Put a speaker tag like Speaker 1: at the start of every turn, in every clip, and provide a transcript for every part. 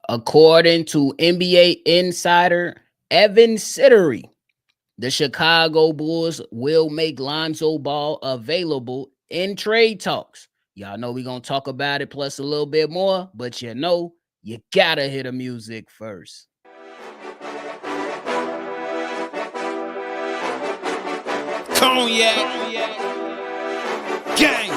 Speaker 1: According to NBA Insider Evan Sidery, the Chicago Bulls will make Lonzo Ball available in trade talks. Y'all know we're going to talk about it plus a little bit more, but you got to hear the music first.
Speaker 2: Cognac. Gang.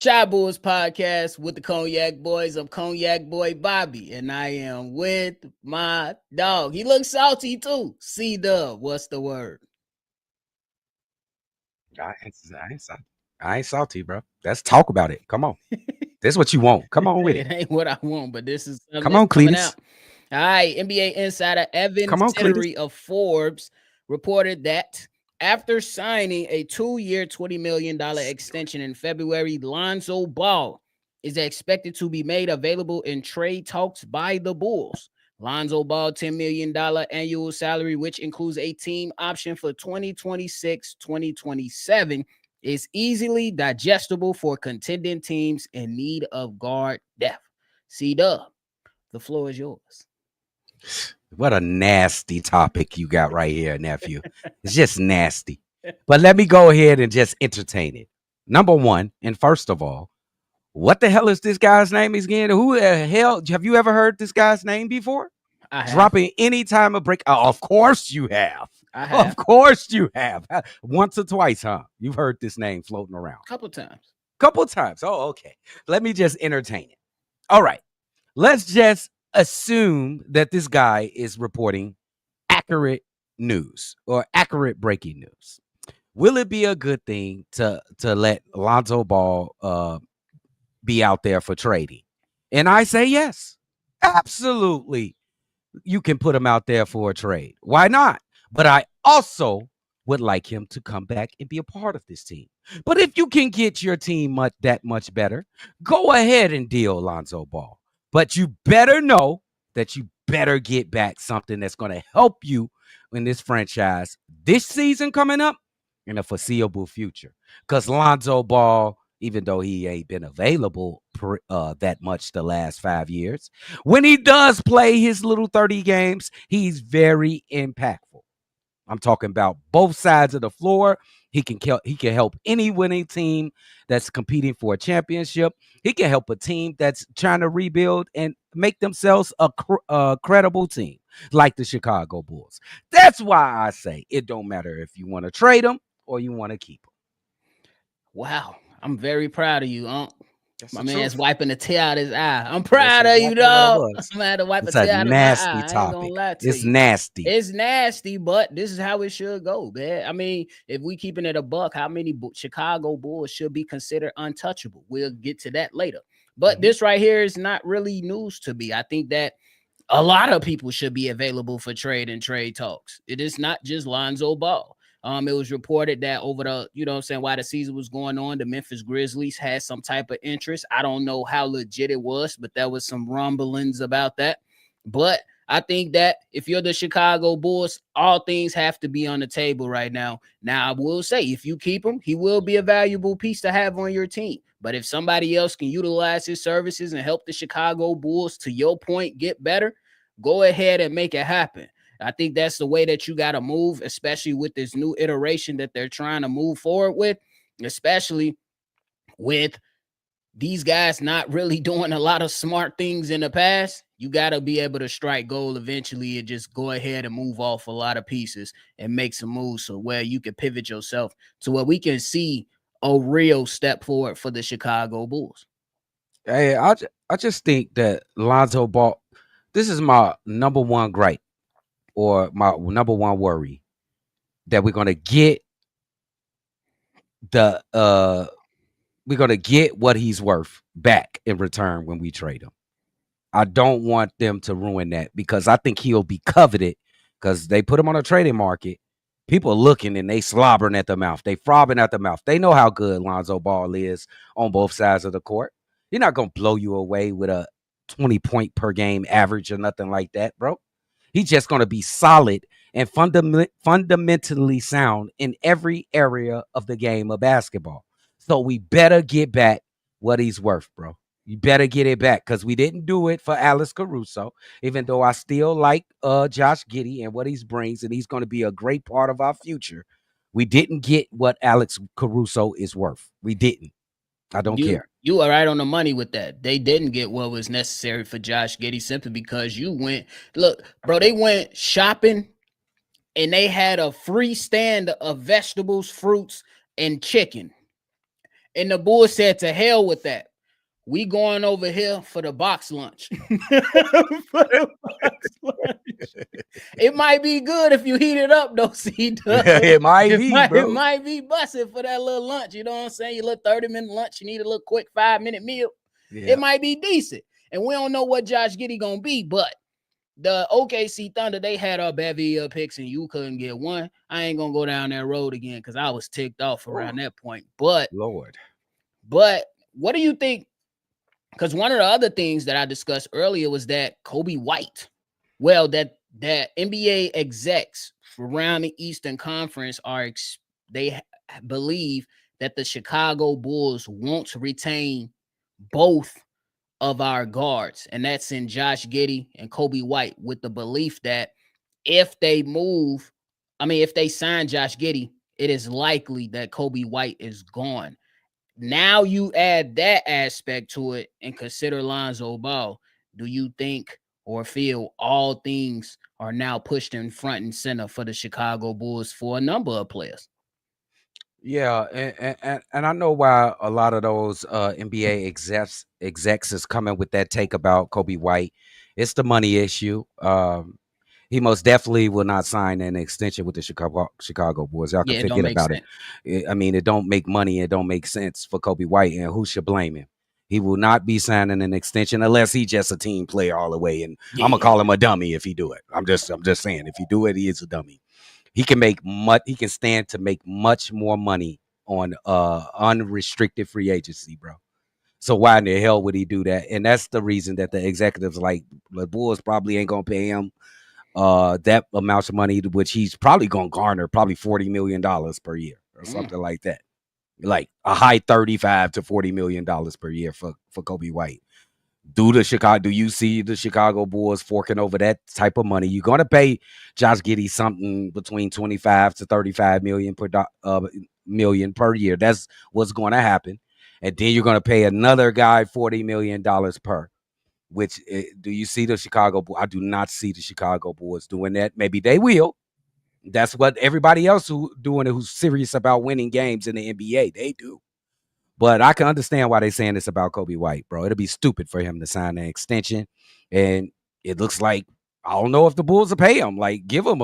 Speaker 1: Shy Bulls podcast with the Cognac Boys. I'm Cognac Boy Bobby, and I am with my dog. He looks salty too. Cdub, what's the word?
Speaker 3: I ain't salty, bro. Let's talk about it. Come on. This is what you want. Come on with it.
Speaker 1: It ain't what I want, but this is something
Speaker 3: Come on,
Speaker 1: coming
Speaker 3: Cletus.
Speaker 1: out. All right, NBA Insider Evan Sidery of Forbes reported that after signing a 2-year, $20 million extension in February, Lonzo Ball is expected to be made available in trade talks by the Bulls. Lonzo Ball, $10 million annual salary, which includes a team option for 2026-2027, is easily digestible for contending teams in need of guard depth. Cdub, the floor is yours.
Speaker 3: What a nasty topic you got right here, nephew. It's just nasty. But let me go ahead and just entertain it. Number one, and first of all, what the hell is this guy's name again? Who the hell? Have you ever heard this guy's name before? Dropping any time of break? Of course you have. Of course you have. Once or twice, huh? You've heard this name floating around.
Speaker 1: Couple times.
Speaker 3: Oh, okay. Let me just entertain it. All right. Let's just assume that this guy is reporting accurate news or accurate breaking news. Will it be a good thing to let Lonzo Ball be out there for trading? And I say yes. Absolutely. You can put him out there for a trade. Why not? But I also would like him to come back and be a part of this team. But if you can get your team that much better, go ahead and deal Lonzo Ball. But you better know that you better get back something that's going to help you in this franchise this season coming up in the foreseeable future. Because Lonzo Ball, even though he ain't been available that much the last 5 years, when he does play his little 30 games, he's very impactful. I'm talking about both sides of the floor. He can help any winning team that's competing for a championship. He can help a team that's trying to rebuild and make themselves a credible team like the Chicago Bulls. That's why I say it don't matter if you want to trade him or you want to keep him.
Speaker 1: Wow. I'm very proud of you, My man's wiping a tear out of his eye. I'm proud of you, dog. I'm going to wipe a tear out of my eye. I ain't gonna lie to you.
Speaker 3: It's nasty.
Speaker 1: It's nasty, but this is how it should go, man. I mean, if we keeping it a buck, how many Chicago Bulls should be considered untouchable? We'll get to that later. But this right here is not really news to me. I think that a lot of people should be available for trade and trade talks. It is not just Lonzo Ball. It was reported that over the, while the season was going on, the Memphis Grizzlies had some type of interest. I don't know how legit it was, but there was some rumblings about that. But I think that if you're the Chicago Bulls, all things have to be on the table right now. Now, I will say, if you keep him, he will be a valuable piece to have on your team. But if somebody else can utilize his services and help the Chicago Bulls, to your point, get better, go ahead and make it happen. I think that's the way that you got to move, especially with this new iteration that they're trying to move forward with, especially with these guys not really doing a lot of smart things in the past. You got to be able to strike gold eventually and just go ahead and move off a lot of pieces and make some moves so where you can pivot yourself to where we can see a real step forward for the Chicago Bulls.
Speaker 3: Hey, I just think that Lonzo Ball, this is my number one gripe or my number one worry, that we're going to get what he's worth back in return when we trade him. I don't want them to ruin that because I think he'll be coveted because they put him on a trading market. People are looking and they slobbering at the mouth. They frobbing at the mouth. They know how good Lonzo Ball is on both sides of the court. He's not going to blow you away with a 20 point per game average or nothing like that, bro. He's just going to be solid and fundamentally sound in every area of the game of basketball. So we better get back what he's worth, bro. You better get it back because we didn't do it for Alex Caruso, even though I still like Josh Giddey and what he brings, and he's going to be a great part of our future. We didn't get what Alex Caruso is worth. We didn't. I don't care.
Speaker 1: You are right on the money with that. They didn't get what was necessary for Josh Giddey simply because you went, look, bro, they went shopping and they had a free stand of vegetables, fruits, and chicken. And the Bulls said, to hell with that. We going over here for the box lunch. It might be good if you heat it up, though, Cdub.
Speaker 3: It might be, bro.
Speaker 1: It might be busted for that little lunch. You know what I'm saying? Your little 30-minute lunch. You need a little quick 5-minute meal. Yeah. It might be decent. And we don't know what Josh Giddey going to be, but the OKC Thunder, they had a bevy of picks and you couldn't get one. I ain't going to go down that road again because I was ticked off around that point. But what do you think? Because one of the other things that I discussed earlier was that Coby White, well, that NBA execs around the Eastern Conference they believe that the Chicago Bulls won't retain both of our guards, and that's in Josh Giddey and Coby White, with the belief that if they sign Josh Giddey, it is likely that Coby White is gone. Now you add that aspect to it and consider Lonzo Ball. Do you think or feel all things are now pushed in front and center for the Chicago Bulls for a number of players?
Speaker 3: Yeah, and I know why a lot of those NBA execs is coming with that take about Coby White. It's the money issue. He most definitely will not sign an extension with the Chicago Bulls. Y'all can forget about it. I mean, it don't make money. It don't make sense for Coby White, and who should blame him? He will not be signing an extension unless he's just a team player all the way. And I'm gonna call him a dummy if he do it. I'm just saying, if he do it, he is a dummy. He can make he can stand to make much more money on unrestricted free agency, bro. So why in the hell would he do that? And that's the reason that the executives like the Bulls probably ain't gonna pay him that amount of money, which he's probably gonna garner probably $40 million per year or something like that. Like a high $35 to $40 million per year for Coby White. Do you see the Chicago Bulls forking over that type of money? You're gonna pay Josh Giddey something between 25 to 35 million per year. That's what's going to happen. And then you're gonna pay another guy $40 million per. Which do you see the Chicago Bulls? I do not see the Chicago Bulls doing that. Maybe they will. That's what everybody else who's serious about winning games in the NBA, they do. But I can understand why they're saying this about Coby White, bro. It'll be stupid for him to sign an extension. And it looks like, I don't know if the Bulls will pay him. Like, give him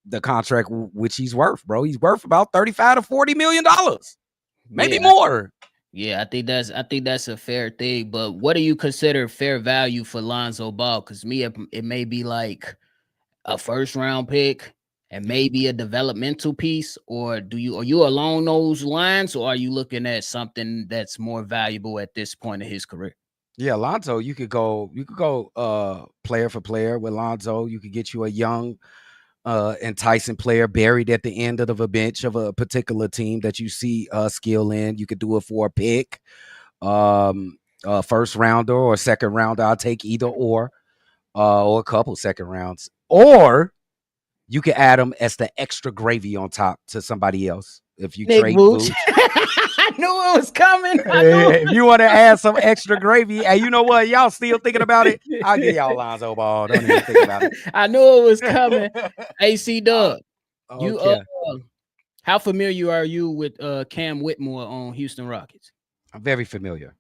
Speaker 3: the contract which he's worth, bro. He's worth about $35 to $40 million. Maybe more.
Speaker 1: Yeah, I think that's a fair thing. But what do you consider fair value for Lonzo Ball? Because it may be like a first round pick and maybe a developmental piece, or are you along those lines, or are you looking at something that's more valuable at this point in his career?
Speaker 3: Yeah, Lonzo, you could go player for player with Lonzo. You could get you a young enticing player buried at the end of a bench of a particular team that you see skill in. You could do it for a pick, first rounder or second rounder. I'll take either or a couple second rounds, or you can add them as the extra gravy on top to somebody else. If you trade Vooch.
Speaker 1: I knew it was coming.
Speaker 3: If you want to add some extra gravy, and you know what, y'all still thinking about it, I'll give y'all Lonzo Ball. Don't even think about it.
Speaker 1: I knew it was coming. Hey, Cdub, okay. How familiar are you with Cam Whitmore on Houston Rockets?
Speaker 3: I'm very familiar.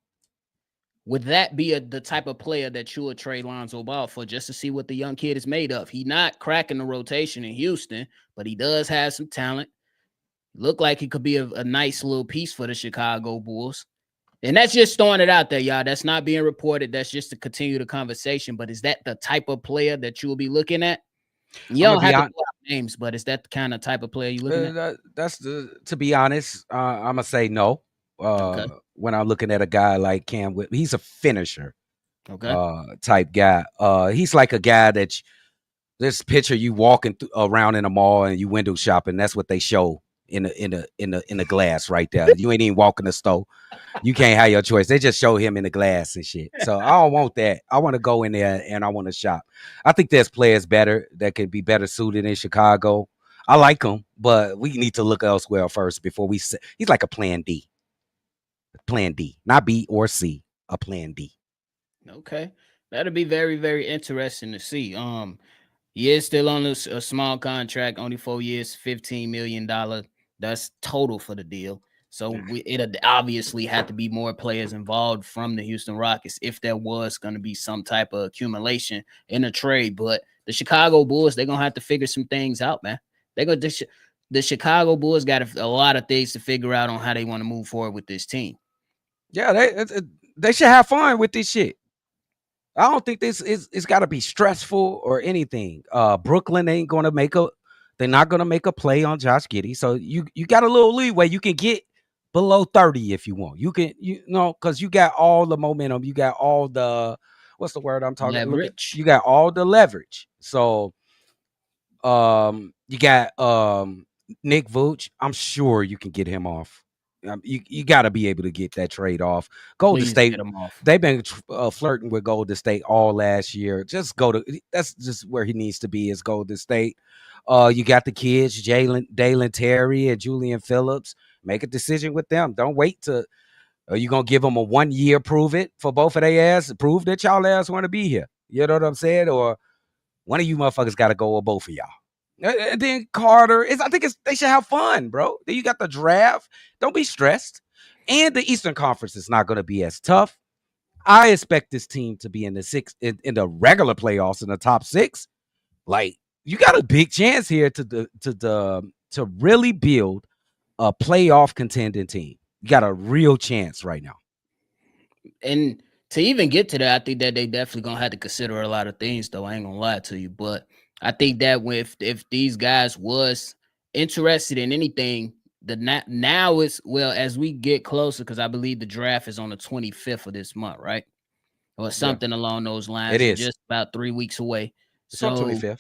Speaker 1: Would that be the type of player that you would trade Lonzo Ball for, just to see what the young kid is made of? He's not cracking the rotation in Houston, but he does have some talent. Look like he could be a nice little piece for the Chicago Bulls. And that's just throwing it out there, y'all. That's not being reported. That's just to continue the conversation. But is that the type of player that you will be looking at? You don't have to pull out names, but is that the kind of type of player you're looking at?
Speaker 3: To be honest, I'm going to say no. Okay. When I'm looking at a guy like Cam Whitmore, he's a finisher.
Speaker 1: Okay.
Speaker 3: type guy. He's like a guy that this picture you walking around in a mall and you window shopping. That's what they show in the glass right there. You ain't even walking the store. You can't have your choice. They just show him in the glass and shit. So I don't want that. I want to go in there and I want to shop. I think there's players better that could be better suited in Chicago. I like him, but we need to look elsewhere first before we say he's like a plan D, not B or C, a plan D.
Speaker 1: Okay. That'll be very, very interesting to see. He is still on a small contract, only 4 years, $15 million. That's total for the deal. So it obviously had to be more players involved from the Houston Rockets if there was going to be some type of accumulation in a trade. But the Chicago Bulls, they're gonna have to figure some things out, man. They're gonna the Chicago Bulls got a lot of things to figure out on how they want to move forward with this team.
Speaker 3: Yeah, they should have fun with this shit. I don't think this is it's got to be stressful or anything. Brooklyn ain't going to make a they're not going to make a play on Josh Giddey. So you got a little leeway. You can get below 30 if you want. You can cuz you got all the momentum. You got all the what's the word I'm talking? Look at
Speaker 1: Leverage.
Speaker 3: you got all the leverage. So you got Nick Vooch. I'm sure you can get him off. You got to be able to get that trade off. Golden
Speaker 1: Please
Speaker 3: State,
Speaker 1: get them off.
Speaker 3: they've been flirting with Golden State all last year. Just go to that's just where he needs to be is Golden State. You got the kids, Dalen Terry and Julian Phillips. Make a decision with them. Don't wait to. Are you gonna give them a 1 year prove it for both of their ass? Prove that y'all ass want to be here. You know what I'm saying? Or one of you motherfuckers got to go, or both of y'all. And then Carter is. I think they should have fun, bro. Then you got the draft. Don't be stressed. And the Eastern Conference is not going to be as tough. I expect this team to be in the regular playoffs in the top six. Like you got a big chance here to really build a playoff contending team. You got a real chance right now.
Speaker 1: And to even get to that, I think that they definitely gonna have to consider a lot of things, though. I ain't gonna lie to you, but I think that if these guys was interested in anything, now is well as we get closer, because I believe the draft is on the 25th of this month, right, or
Speaker 3: Yeah,
Speaker 1: something along those
Speaker 3: it
Speaker 1: lines. It's
Speaker 3: is.
Speaker 1: just about 3 weeks away.
Speaker 3: It's on
Speaker 1: So
Speaker 3: 25th.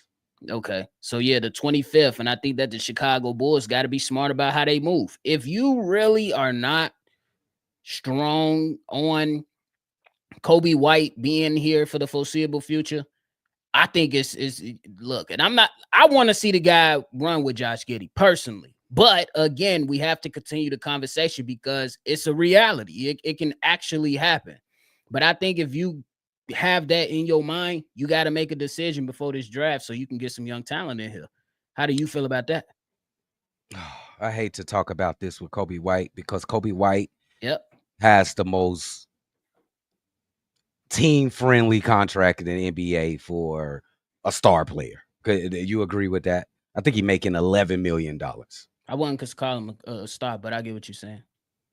Speaker 1: okay, so yeah, the 25th, and I think that the Chicago Bulls got to be smart about how they move. If you really are not strong on Coby White being here for the foreseeable future, I think it's look, and I want to see the guy run with Josh Giddey personally. But again, we have to continue the conversation because it's a reality. It can actually happen. But I think if you have that in your mind, you got to make a decision before this draft so you can get some young talent in here. How do you feel about that?
Speaker 3: I hate to talk about this with Coby White because Coby White
Speaker 1: Yep.
Speaker 3: has the most team friendly contract in the NBA for a star player. You agree with that? I think he's making $11 million.
Speaker 1: I wasn't cause call him a star, but I get what you're saying.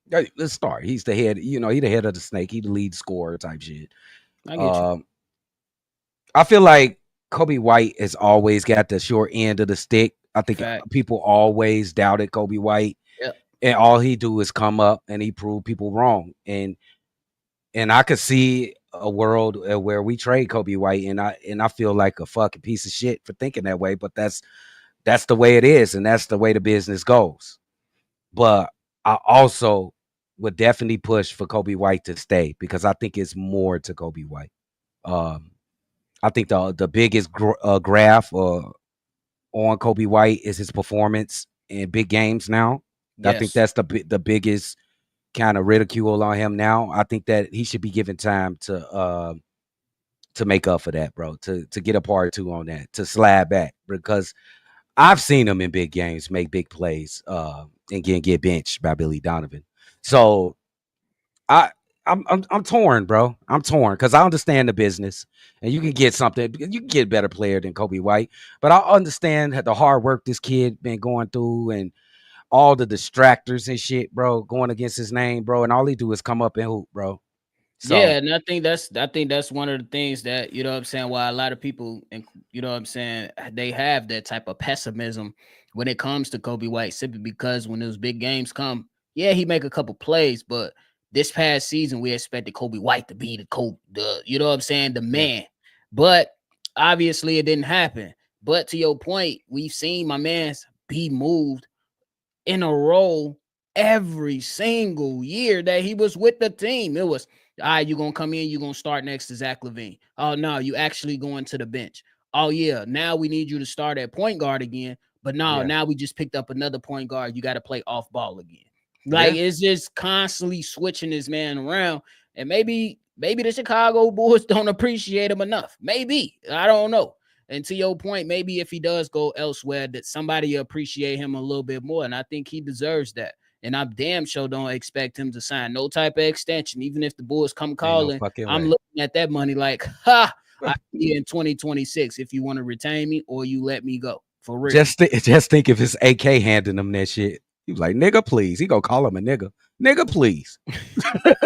Speaker 3: The star. He's the head. He's the head of the snake. He the lead scorer type shit.
Speaker 1: I get you.
Speaker 3: Um, I feel like Coby White has always got the short end of the stick. I think
Speaker 1: Fact.
Speaker 3: people always doubted Coby White,
Speaker 1: Yep.
Speaker 3: and all he do is come up and he prove people wrong. And I could see a world where we trade Coby White, and I feel like a fucking piece of shit for thinking that way, but that's the way it is, and that's the way the business goes. But I also would definitely push for Coby White to stay because I think it's more to Coby White. I think the biggest graph on Coby White is his performance in big games now. I think
Speaker 1: Yes.
Speaker 3: that's the biggest kind of ridicule on him now. I think that he should be given time to make up for that, bro. To get a part two on that, to slide back because I've seen him in big games make big plays and get benched by Billy Donovan. So I I'm torn, bro. I'm torn because I understand the business, and you can get something. You can get a better player than Coby White, but I understand the hard work this kid been going through and all the distractors and shit, bro, going against his name, bro, and all he do is come up and hoop, bro.
Speaker 1: Yeah,
Speaker 3: So
Speaker 1: and I think that's one of the things that you know what I'm saying. Why a lot of people, and you know what I'm saying, they have that type of pessimism when it comes to Coby White, simply because when those big games come, yeah, he make a couple plays, but this past season, we expected Coby White to be you know what I'm saying, the man. But obviously it didn't happen. But to your point, we've seen my man's be moved in a row every single year that he was with the team. It was, all right, you're going to come in, you're going to start next to Zach LaVine. Oh, no, you actually going to the bench. Oh, yeah, now we need you to start at point guard again. But no, now we just picked up another point guard. You got to play off ball again. Like, it's just constantly switching this man around. And maybe the Chicago Bulls don't appreciate him enough. Maybe. I don't know. And to your point, maybe if he does go elsewhere, that somebody appreciate him a little bit more. And I think he deserves that. And I'm damn sure don't expect him to sign no type of extension. Even if the Bulls come calling, I'm looking at that money like, ha, I'll be in 2026 if you want to retain me or you let me go. For real.
Speaker 3: Just think if it's AK handing him that shit. He was like, nigga, please. He gonna call him a nigga. Nigga, please. What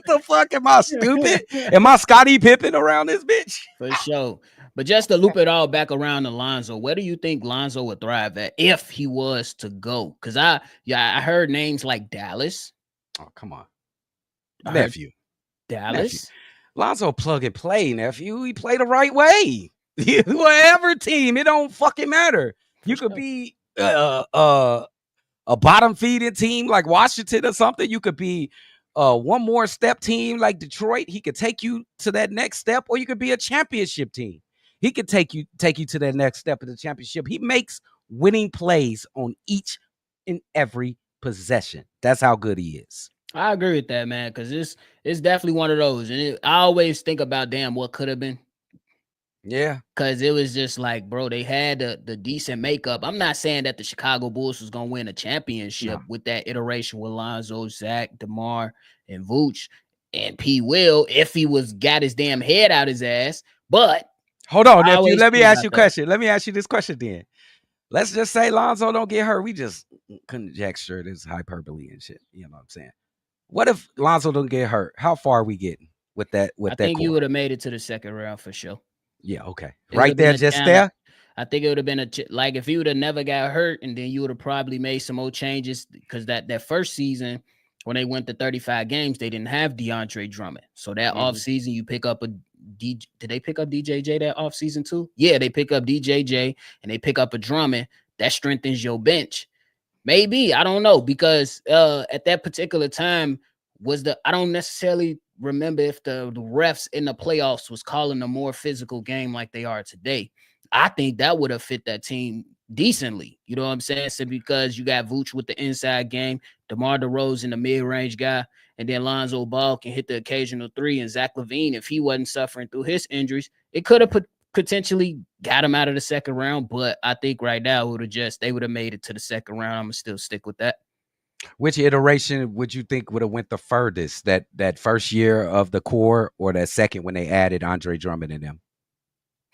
Speaker 3: the fuck? Am I stupid? Am I Scottie Pippen around this bitch?
Speaker 1: For sure. But just to loop it all back around to Lonzo, where do you think Lonzo would thrive at if he was to go? Because I heard names like Dallas.
Speaker 3: Oh, come on. Nephew.
Speaker 1: Dallas.
Speaker 3: Nephew. Lonzo plug and play, nephew. He play the right way. Whatever team, it don't fucking matter. You could be a bottom feeding team like Washington or something. You could be one more step team like Detroit. He could take you to that next step, or you could be a championship team. He could take you to that next step of the championship. He makes winning plays on each and every possession. That's how good he is.
Speaker 1: I agree with that, man, because it's definitely one of those. And I always think about, damn, what could have been.
Speaker 3: Yeah.
Speaker 1: Because it was just like, bro, they had the decent makeup. I'm not saying that the Chicago Bulls was going to win a championship with that iteration with Lonzo, Zach, DeMar, and Vooch, and P. Will, if he got his damn head out his ass. But
Speaker 3: hold on, nephew. Let me ask you a question. Let me ask you this question then. Let's just say Lonzo don't get hurt. We just conjecture this hyperbole and shit. You know what I'm saying? What if Lonzo don't get hurt? How far are we getting with that? I
Speaker 1: think you would have made it to the second round for sure.
Speaker 3: Yeah, okay. Right there, just there?
Speaker 1: I think it would have been like if he would have never got hurt, and then you would have probably made some more changes, because that first season when they went to 35 games, they didn't have DeAndre Drummond. So that offseason, you pick up did they pick up DJJ that offseason too? Yeah, they pick up DJJ and they pick up a Drummond. That strengthens your bench. Maybe, I don't know, because at that particular time I don't necessarily remember if the refs in the playoffs was calling a more physical game like they are today. I think that would have fit that team decently. You know what I'm saying? So because you got Vooch with the inside game, DeMar DeRozan, the mid-range guy, and then Lonzo Ball can hit the occasional three, and Zach LaVine, if he wasn't suffering through his injuries, it could have potentially got him out of the second round. But I think right now they would have made it to the second round. I'm gonna still stick with that.
Speaker 3: Which iteration would you think would have went the furthest? That first year of the core, or that second when they added Andre Drummond in them?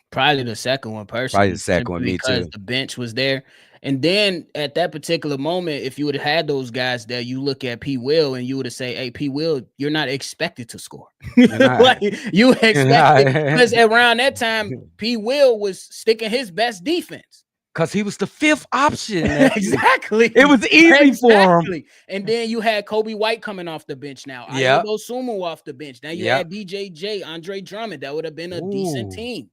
Speaker 1: Probably the second one, personally.
Speaker 3: Probably the second one, me too.
Speaker 1: Because the bench was there. And then at that particular moment, if you would have had those guys there, you look at P. Will and you would have say, hey, P. Will, you're not expected to score. Like, you expected, because around that time, P. Will was sticking his best defense.
Speaker 3: Because he was the fifth option.
Speaker 1: Exactly.
Speaker 3: It was easy for him.
Speaker 1: And then you had Coby White coming off the bench now.
Speaker 3: Yeah.
Speaker 1: Sumo off the bench. Now you had DJJ, Andre Drummond. That would have been a decent team.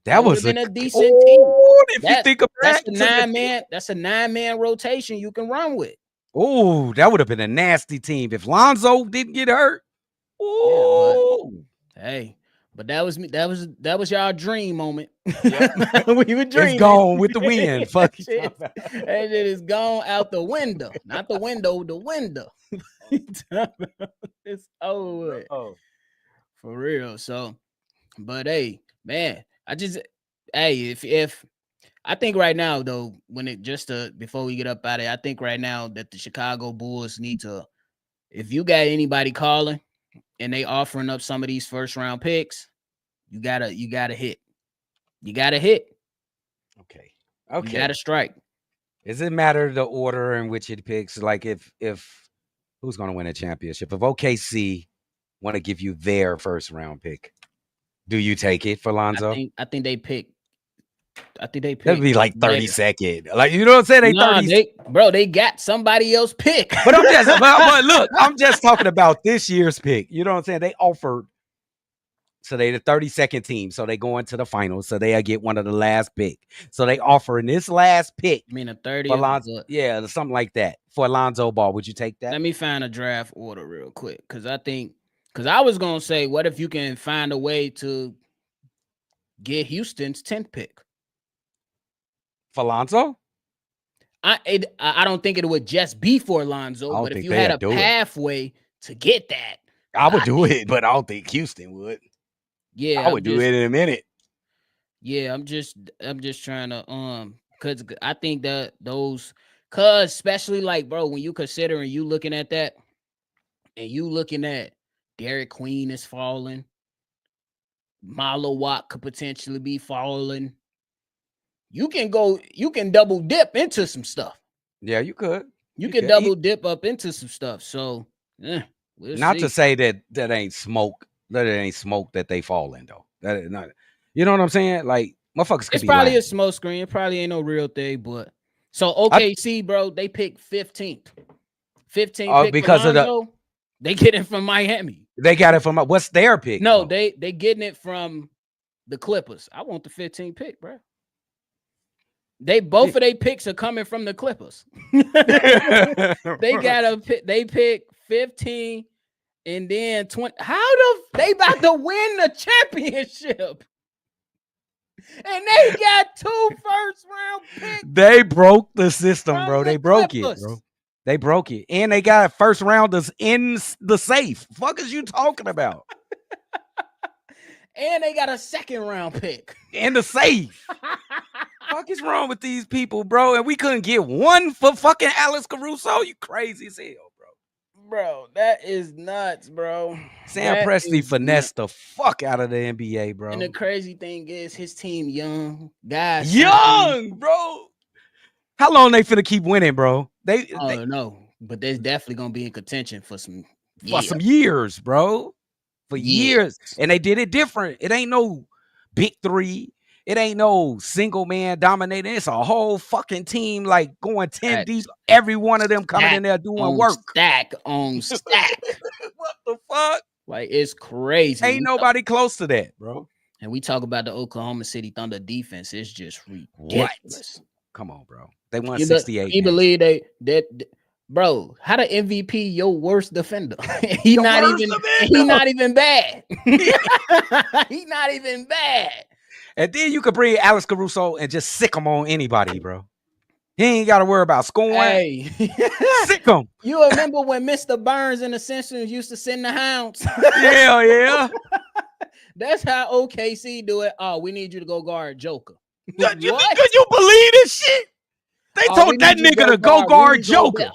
Speaker 3: That would have
Speaker 1: been a decent team.
Speaker 3: If you think of
Speaker 1: that's a 9-man rotation you can run with.
Speaker 3: Oh, that would have been a nasty team if Lonzo didn't get hurt.
Speaker 1: Oh, yeah, hey. But that was me. That was y'all dream moment. Yep. We were dreaming.
Speaker 3: It's gone with the wind. Fuck
Speaker 1: shit. That shit is gone out the window. Not the window, the window. It's over. Oh, for real. So, but hey, man, if I think right now though, before we get up out of it, I think right now that the Chicago Bulls need to, if you got anybody calling and they offering up some of these first round picks, you gotta hit. You gotta hit.
Speaker 3: Okay.
Speaker 1: You gotta strike.
Speaker 3: Does it matter the order in which it picks? Like if who's gonna win a championship? If OKC want to give you their first round pick, do you take it for Lonzo?
Speaker 1: I think they pick I think they picked.
Speaker 3: That'd be like 30
Speaker 1: later.
Speaker 3: second. Like, you know what I'm saying? They
Speaker 1: Nah,
Speaker 3: 30.
Speaker 1: they got somebody else pick.
Speaker 3: But I'm just, but look, I'm just talking about this year's pick. You know what I'm saying? They offered, so they the 32nd team. So they go into the finals. So they get one of the last pick. So they offering this last pick.
Speaker 1: I mean, a 30.
Speaker 3: For Lonzo, yeah, something like that. For Lonzo Ball. Would you take that?
Speaker 1: Let me find a draft order real quick. Because I was going to say, what if you can find a way to get Houston's 10th pick?
Speaker 3: For Lonzo?
Speaker 1: I don't think it would just be for Lonzo, but if you had a pathway to get that,
Speaker 3: I would do it, but I don't think Houston would.
Speaker 1: Yeah,
Speaker 3: I would do it in a minute.
Speaker 1: Yeah, I'm just trying to because I think that cause especially like, bro, when you considering you looking at that and you looking at Derek Queen is falling, Milo Watt could potentially be falling. You can double dip into some stuff.
Speaker 3: Yeah, you could.
Speaker 1: You can double dip up into some stuff. So, we'll
Speaker 3: not
Speaker 1: see.
Speaker 3: to say that ain't smoke. That it ain't smoke that they fall in though. That is not. You know what I'm saying? Like motherfuckers.
Speaker 1: It's probably a smoke screen. It probably ain't no real thing. But so OKC, bro, they pick 15th. 15th pick because of they get it from Miami.
Speaker 3: They got it from what's their pick?
Speaker 1: No, they getting it from the Clippers. I want the 15th pick, bro. Both of their picks are coming from the Clippers. They pick 15 and then 20. They about to win the championship? And they got 2 first-round picks.
Speaker 3: They broke the system, bro. They broke it, bro. They broke it. And they got first rounders in the safe. Fuck is you talking about?
Speaker 1: And they got a 2nd-round pick.
Speaker 3: In the safe. Fuck is wrong with these people, bro? And we couldn't get one for fucking Alex Caruso? You crazy as hell, bro.
Speaker 1: Bro, that is nuts, bro.
Speaker 3: Sam Presti finessed the fuck out of the NBA, bro.
Speaker 1: And the crazy thing is his team young. Guys.
Speaker 3: Young, bro. How long they finna keep winning, bro? They
Speaker 1: no, but they're definitely gonna be in contention for some
Speaker 3: years, bro. For years. And they did it different. It ain't no big three. It ain't no single man dominating. It's a whole fucking team like going 10 deep. Every one of them coming in there doing work.
Speaker 1: Stack on stack.
Speaker 3: What the fuck?
Speaker 1: Like, it's crazy.
Speaker 3: Ain't nobody close to that, bro.
Speaker 1: And we talk about the Oklahoma City Thunder defense. It's just ridiculous.
Speaker 3: What? Come on, bro. They won 68.
Speaker 1: You believe that bro, how the MVP your worst defender? He's not even bad. He's not even bad.
Speaker 3: And then you could bring Alex Caruso and just sick him on anybody, bro. He ain't got to worry about scoring.
Speaker 1: Hey.
Speaker 3: Sick him.
Speaker 1: You remember when Mr. Burns and the Simpsons used to send the hounds?
Speaker 3: Yeah.
Speaker 1: That's how OKC do it. Oh, we need you to go guard Joker.
Speaker 3: Could you believe this shit? They told that nigga to go guard Joker.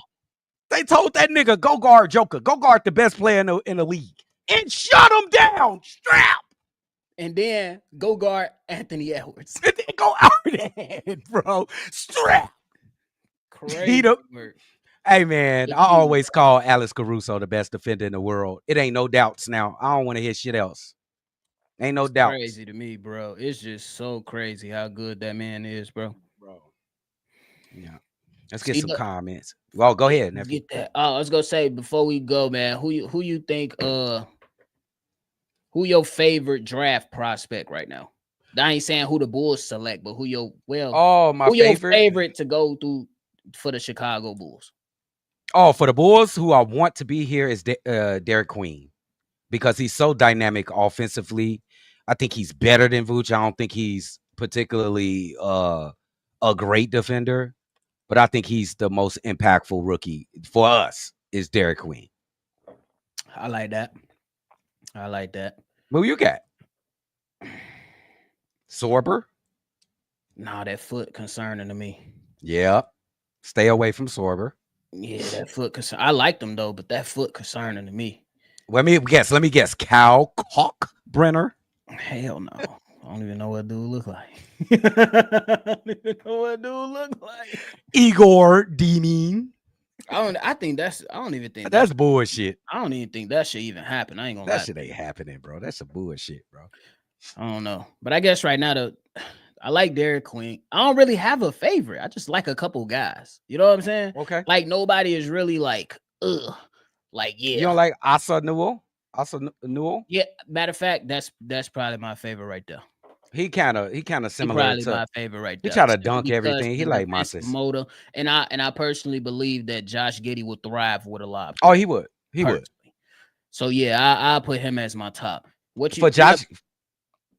Speaker 3: They told that nigga go guard Joker. Go guard the best player in the league. And shut him down. Strap.
Speaker 1: And then go guard Anthony Edwards.
Speaker 3: And then go out there, bro. Strap.
Speaker 1: Crazy.
Speaker 3: Hey, man, I always call Alex Caruso the best defender in the world. It ain't no doubts now. I don't want to hear shit else. Ain't no doubts.
Speaker 1: Crazy to me, bro. It's just so crazy how good that man is, bro.
Speaker 3: Yeah. Let's get some comments. Well, go ahead.
Speaker 1: Get that. I was gonna say before we go, man, who you think who your favorite draft prospect right now? I ain't saying who the Bulls select, but who your favorite to go through for the Chicago Bulls?
Speaker 3: Oh, for the Bulls, who I want to be here is Derek Queen, because he's so dynamic offensively. I think he's better than Vooch. I don't think he's particularly a great defender, but I think he's the most impactful rookie for us is Derek Queen.
Speaker 1: I like that.
Speaker 3: Who you got? Sorber?
Speaker 1: Nah, that foot concerning to me.
Speaker 3: Yeah. Stay away from Sorber.
Speaker 1: Yeah, that foot concern. I like them though, but that foot concerning to me.
Speaker 3: Let me guess. Cal Kalkbrenner?
Speaker 1: Hell no. I don't even know what dude look like.
Speaker 3: Igor Dean.
Speaker 1: I don't even think
Speaker 3: that's bullshit.
Speaker 1: I don't even think that should even happen. I ain't gonna lie.
Speaker 3: That shit ain't happening, bro. That's some bullshit, bro.
Speaker 1: I don't know. But I guess right now I like Derek Queen. I don't really have a favorite. I just like a couple guys. You know what I'm saying?
Speaker 3: Okay.
Speaker 1: Like nobody is really like, ugh. Like,
Speaker 3: You
Speaker 1: yeah.
Speaker 3: don't like Asa Newell? Newell?
Speaker 1: Yeah. Matter of fact, that's probably my favorite right there.
Speaker 3: He kind of
Speaker 1: He
Speaker 3: similar
Speaker 1: probably
Speaker 3: to.
Speaker 1: my favorite right
Speaker 3: He
Speaker 1: there.
Speaker 3: try to
Speaker 1: Simply
Speaker 3: dunk
Speaker 1: because
Speaker 3: everything. He
Speaker 1: the
Speaker 3: like
Speaker 1: defensive
Speaker 3: Moses.
Speaker 1: motor. And I personally believe that Josh Giddey would thrive with a lot of
Speaker 3: Oh,
Speaker 1: pressure,
Speaker 3: he would. He would.
Speaker 1: personally. So yeah, I'll put him as my top. What
Speaker 3: For
Speaker 1: you
Speaker 3: Josh,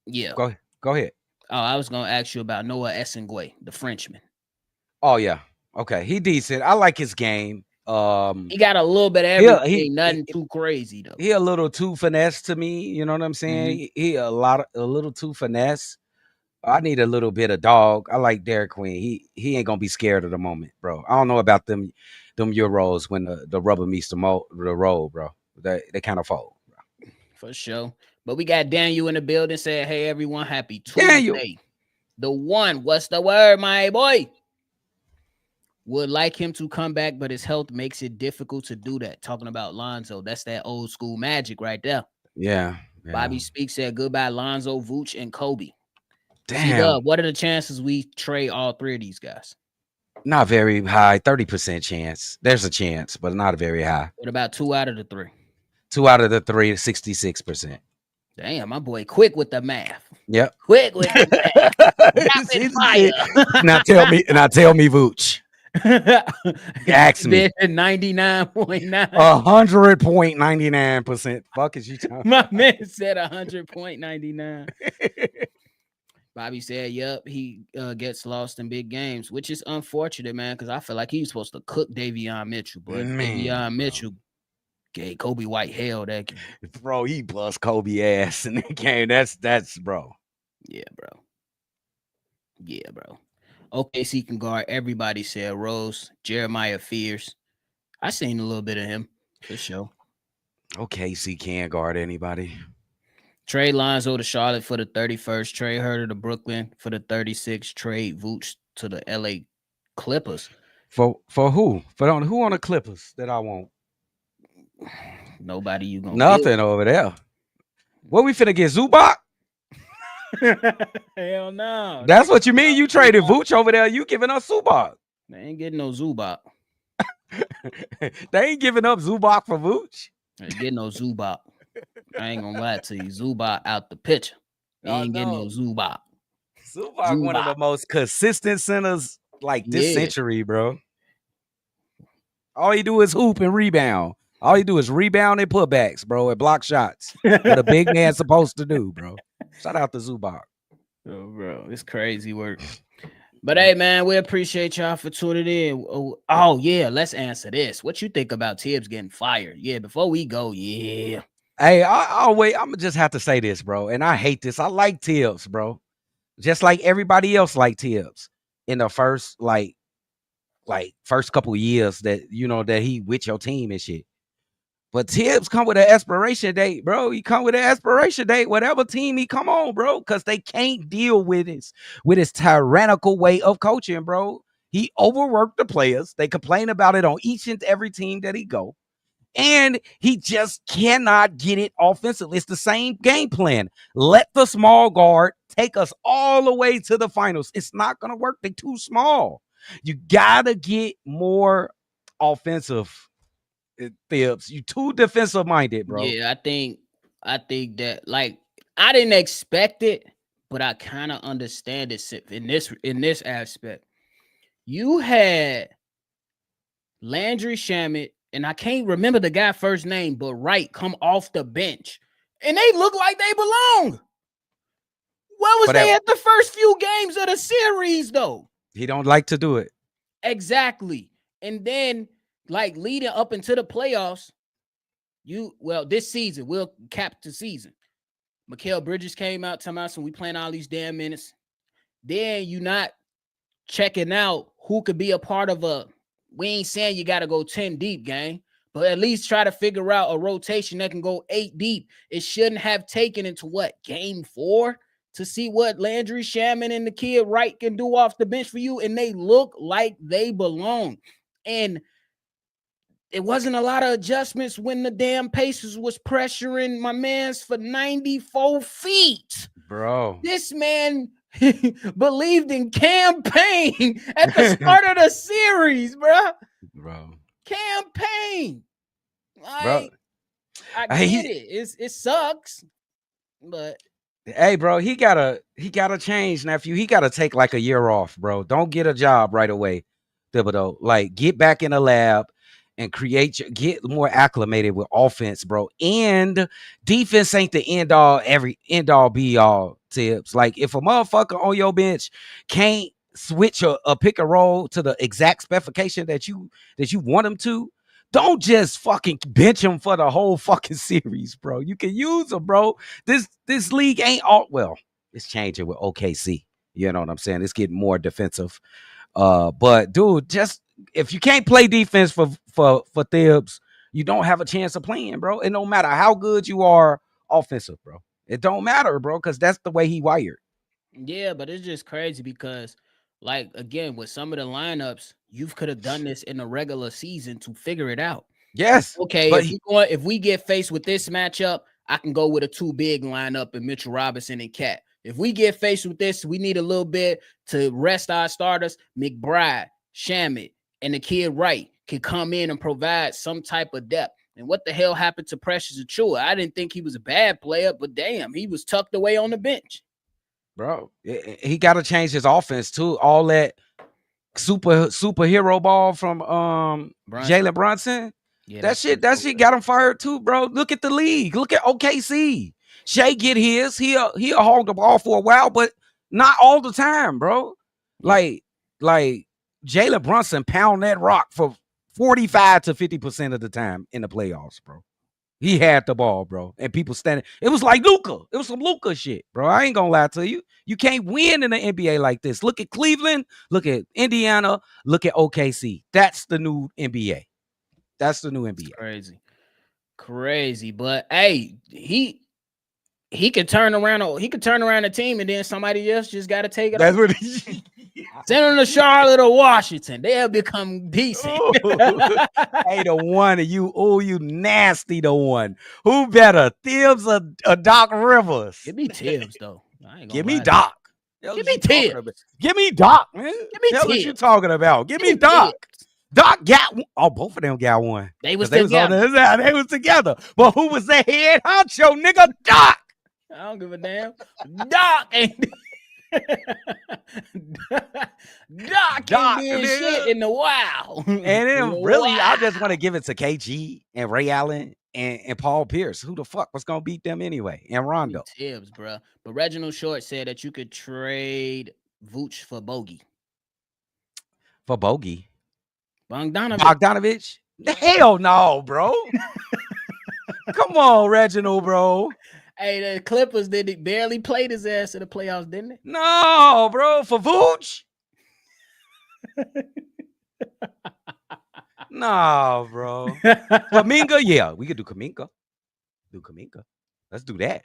Speaker 1: yeah.
Speaker 3: go ahead.
Speaker 1: Oh, I was gonna ask you about Noah Essengue, the Frenchman.
Speaker 3: Oh yeah. Okay. He decent. I like his game.
Speaker 1: He got a little bit of
Speaker 3: He
Speaker 1: everything, nothing too crazy though.
Speaker 3: he a little too finesse to me. You know what I'm saying?
Speaker 1: Mhm.
Speaker 3: He a little too finesse. I need a little bit of dog. I like Derek Queen. He ain't gonna be scared of the moment, bro. I don't know about them Euros when the rubber meets the road, bro. They kind of fold.
Speaker 1: For sure. But we got Daniel in the building saying, hey everyone, happy
Speaker 3: Daniel.
Speaker 1: Tuesday. The one, what's the word, my boy? Would like him to come back, but his health makes it difficult to do that. Talking about Lonzo, that's that old school magic right there.
Speaker 3: Yeah.
Speaker 1: Bobby Speaks said goodbye, Lonzo, Vooch, and Coby.
Speaker 3: Damn.
Speaker 1: Cdub, what are the chances we trade all three of these guys?
Speaker 3: Not very high. 30% chance. There's a chance, but not very high.
Speaker 1: What about 2 out of the 3?
Speaker 3: 2 out of the 3, 66%.
Speaker 1: Damn, my boy, quick with the math.
Speaker 3: Yep.
Speaker 1: Quick with the math. Rapid fire.
Speaker 3: Now tell me, Vooch. Ask me.
Speaker 1: 99.9.
Speaker 3: 100.99%. Fuck is you talking?
Speaker 1: My man said 100.99. Bobby said, "Yep, he gets lost in big games," which is unfortunate, man. Because I feel like he was supposed to cook Davion Mitchell, but Davion Mitchell gave Coby White hell that game.
Speaker 3: Bro, he bust Kobe ass in the game. That's bro.
Speaker 1: Yeah, bro. Yeah, bro. OKC can guard everybody, said Rose. Jeremiah Fears. I seen a little bit of him for sure.
Speaker 3: OKC can't guard anybody.
Speaker 1: Trade Lonzo to Charlotte for the 31st. Trade Herter to Brooklyn for the 36th. Trade Vooch to the LA Clippers.
Speaker 3: For who? Who on the Clippers that I want?
Speaker 1: Nobody you gonna
Speaker 3: Nothing over there. What we finna get? Zubac?
Speaker 1: Hell no.
Speaker 3: That's what you mean? You traded Vooch over there. You giving us Zubac?
Speaker 1: They ain't getting no Zubac.
Speaker 3: They ain't giving up Zubac for Vooch.
Speaker 1: They ain't getting no Zubac. I ain't gonna lie to you. Zubac out the picture. They ain't getting no Zubac.
Speaker 3: Zubac one of the most consistent centers like this century, bro. All he do is hoop and rebound. All he do is rebound and putbacks, bro, and block shots. What a big man's supposed to do, bro. Shout out to Zubac.
Speaker 1: Oh, bro, it's crazy work. But hey, man, we appreciate y'all for tuning in. Oh yeah, let's answer this. What you think about Thibs getting fired? Yeah, before we go, yeah.
Speaker 3: Hey, I'll wait. I'm gonna just have to say this, bro. And I hate this. I like Thibs, bro. Just like everybody else like Thibs in the first first couple years that that he with your team and shit. But Thibs come with an expiration date, bro. He come with an expiration date, whatever team he come on, bro, because they can't deal with his tyrannical way of coaching, bro. He overworked the players. They complain about it on each and every team that he go. And he just cannot get it offensively. It's the same game plan. Let the small guard take us all the way to the finals. It's not going to work. They're too small. You got to get more offensive. Thibs, you too defensive minded, bro.
Speaker 1: Yeah, I think that I didn't expect it, but I kind of understand it in this aspect. You had Landry Shamet, and I can't remember the guy first name, but Wright come off the bench, and they look like they belong. Where was they at the first few games of the series, though?
Speaker 3: He don't like to do it.
Speaker 1: Exactly, and then. Like leading up into the playoffs, this season, we'll cap the season. Mikal Bridges came out, so we playing all these damn minutes. Then you not checking out who could be a part of we ain't saying you got to go 10 deep, gang, but at least try to figure out a rotation that can go 8 deep. It shouldn't have taken into game 4 to see what Landry Shamet and the kid Wright can do off the bench for you, and they look like they belong. And it wasn't a lot of adjustments when the damn Pacers was pressuring my mans for 94 feet.
Speaker 3: Bro.
Speaker 1: This man believed in campaign at the start of the series, bro.
Speaker 3: Bro.
Speaker 1: Campaign.
Speaker 3: Bro.
Speaker 1: Like, I
Speaker 3: Hey,
Speaker 1: get it. It sucks, but
Speaker 3: hey, bro, he gotta change, nephew. He gotta take like a year off, bro. Don't get a job right away, Thibodeau. Like, get back in the lab and get more acclimated with offense, bro. And defense ain't the end all be all, Tips. Like, if a motherfucker on your bench can't switch a pick and roll to the exact specification that you want him to, don't just fucking bench him for the whole fucking series, bro. You can use him, bro. This league ain't all well. It's changing with OKC. You know what I'm saying? It's getting more defensive. But dude, just if you can't play defense for Thibs, you don't have a chance of playing, bro. It don't matter how good you are offensive, bro. It don't matter, bro, because that's the way he wired.
Speaker 1: yeah, but it's just crazy because, like, again, with some of the lineups, you could have done this in the regular season to figure it out.
Speaker 3: Yes.
Speaker 1: Okay, if we get faced with this matchup, I can go with a 2 big lineup and Mitchell Robinson and Cat. If we get faced with this, we need a little bit to rest our starters. McBride, Shamet, and the kid Wright can come in and provide some type of depth. And what the hell happened to Precious Achiuwa? I didn't think he was a bad player, but damn, he was tucked away on the bench.
Speaker 3: Bro, he got to change his offense too. All that superhero ball from Jalen Brunson. Yeah, that shit got him fired too, bro. Look at the league. Look at OKC. Shea get his. He'll hog the ball for a while, but not all the time, bro. Like Jalen Brunson pound that rock for 45 to 50% of the time in the playoffs, bro. He had the ball, bro. And people standing. It was like Luka. It was some Luka shit, bro. I ain't gonna lie to you. You can't win in the NBA like this. Look at Cleveland. Look at Indiana. Look at OKC. That's the new NBA. That's the new NBA.
Speaker 1: Crazy. But hey, he could turn around. He could turn around a team, and then somebody else just got to take it.
Speaker 3: That's
Speaker 1: off.
Speaker 3: what he.
Speaker 1: Send them to Charlotte or Washington. They'll become decent.
Speaker 3: Hey, the one of you. Oh, you nasty. The one. Who better, Thibs or Doc Rivers?
Speaker 1: Give me Thibs though.
Speaker 3: Give me Doc.
Speaker 1: Give me Thibs.
Speaker 3: Give me Doc, man.
Speaker 1: Give me Thibs.
Speaker 3: What you talking about? Give me Doc. Doc got one. Oh, both of them got one.
Speaker 1: They was together.
Speaker 3: They was together. But who was the head honcho, nigga? Doc.
Speaker 1: I don't give a damn. Doc ain't. Doc ain't shit in the while.
Speaker 3: And then really, I just want to give it to KG and Ray Allen and Paul Pierce. Who the fuck was gonna beat them anyway? And Rondo.
Speaker 1: Thibs, bro. But Reginald Short said that you could trade Vooch for Bogey.
Speaker 3: For Bogey?
Speaker 1: Bogdanovich?
Speaker 3: Hell no, bro. Come on, Reginald, bro.
Speaker 1: Hey, the Clippers barely played his ass in the playoffs, didn't they?
Speaker 3: No, bro. For Vooch? No, bro. Kuminga, yeah. We could do Kuminga. Let's do that.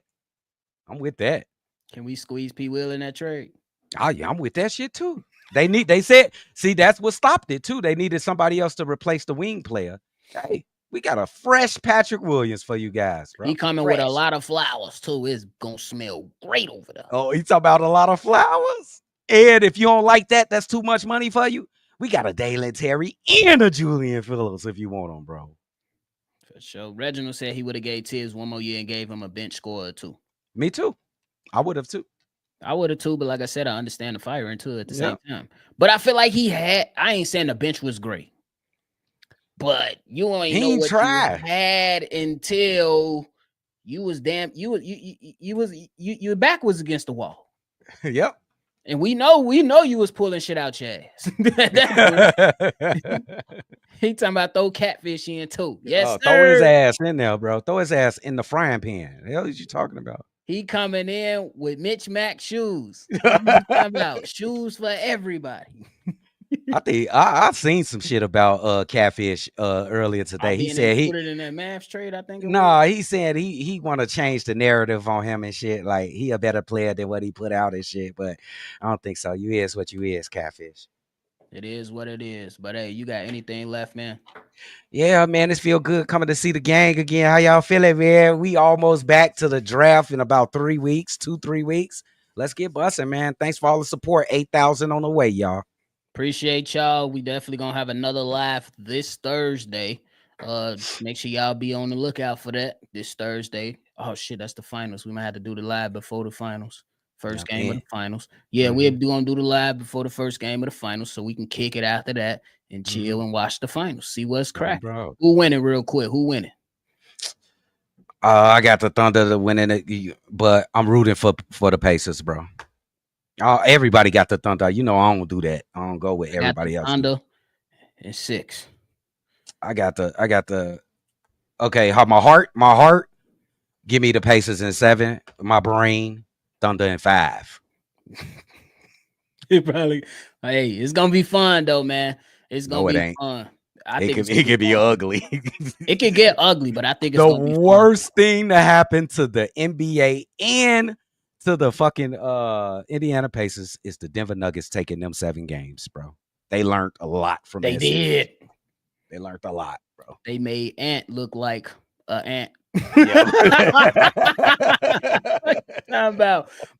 Speaker 3: I'm with that.
Speaker 1: Can we squeeze P. Will in that trade?
Speaker 3: Oh, yeah, I'm with that shit, too. They said, see, that's what stopped it, too. They needed somebody else to replace the wing player. Hey, we got a fresh Patrick Williams for you guys, bro.
Speaker 1: He coming with a lot of flowers, too. It's going to smell great over there.
Speaker 3: Oh, he talking about a lot of flowers? And if you don't like that, that's too much money for you. We got a Dalen Terry and a Julian Phillips if you want them, bro.
Speaker 1: For sure. Reginald said he would have gave Thibs one more year and gave him a bench score or two.
Speaker 3: Me too. I would have too.
Speaker 1: But like I said, I understand the firing too at the same time. But I feel like I ain't saying the bench was great. But you ain't know what you had until you was your back was against the wall.
Speaker 3: Yep.
Speaker 1: And we know you was pulling shit out your ass. He talking about throw catfish in too. Yes, sir.
Speaker 3: Throw his ass in there, bro. Throw his ass in the frying pan. The hell is you talking about?
Speaker 1: He coming in with Mitch Mack shoes. Talking about shoes for everybody.
Speaker 3: I think I've seen some shit about catfish earlier today. He said he
Speaker 1: put it in that Mavs trade. I think.
Speaker 3: He said he want to change the narrative on him and shit. Like he a better player than what he put out and shit. But I don't think so. You is what you is, catfish.
Speaker 1: It is what it is. But hey, you got anything left, man?
Speaker 3: Yeah, man, it's feel good coming to see the gang again. How y'all feeling, man? We almost back to the draft in about 3 weeks, 2-3 weeks. let's get busting, man. Thanks for all the support. 8,000 on the way, y'all.
Speaker 1: Appreciate y'all. We definitely gonna have another live this Thursday. Make sure y'all be on the lookout for that this Thursday. Oh shit, that's the finals. We might have to do the live before the finals. First game of the finals. Yeah, we're gonna do the live before the first game of the finals, so we can kick it after that and chill and watch the finals. See what's cracking.
Speaker 3: Bro.
Speaker 1: Who winning real quick? Who winning?
Speaker 3: I got the Thunder to winning it, but I'm rooting for the Pacers, bro. Everybody got the Thunder. You know I don't do that. I don't go with everybody else.
Speaker 1: Thunder and 6.
Speaker 3: I got the. Okay, my heart. Give me the Pacers in 7. My brain, Thunder in 5.
Speaker 1: It probably. Hey, it's gonna be fun though, man. It's gonna be fun.
Speaker 3: It could be ugly.
Speaker 1: It could get ugly, but I think it's
Speaker 3: the worst thing to happen to the NBA and to the fucking Indiana Pacers is the Denver Nuggets taking them 7 games, bro. They learned a lot from
Speaker 1: They did.
Speaker 3: They learned a lot, bro.
Speaker 1: They made Ant look like an ant.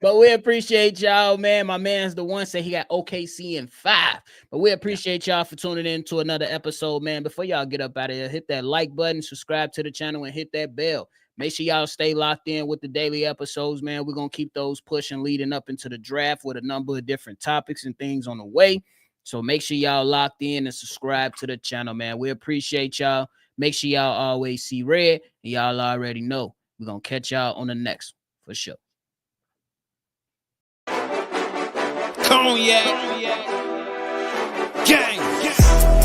Speaker 1: But we appreciate y'all, man. My man's the one say he got OKC in 5. But we appreciate y'all for tuning in to another episode, man. Before y'all get up out of here, hit that like button, subscribe to the channel, and hit that bell. Make sure y'all stay locked in with the daily episodes, man. We're gonna keep those pushing leading up into the draft with a number of different topics and things on the way. So make sure y'all locked in and subscribe to the channel, man. We appreciate y'all. Make sure y'all always see red, and y'all already know we're going to catch y'all on the next one, for sure.
Speaker 2: Cognac. Gang.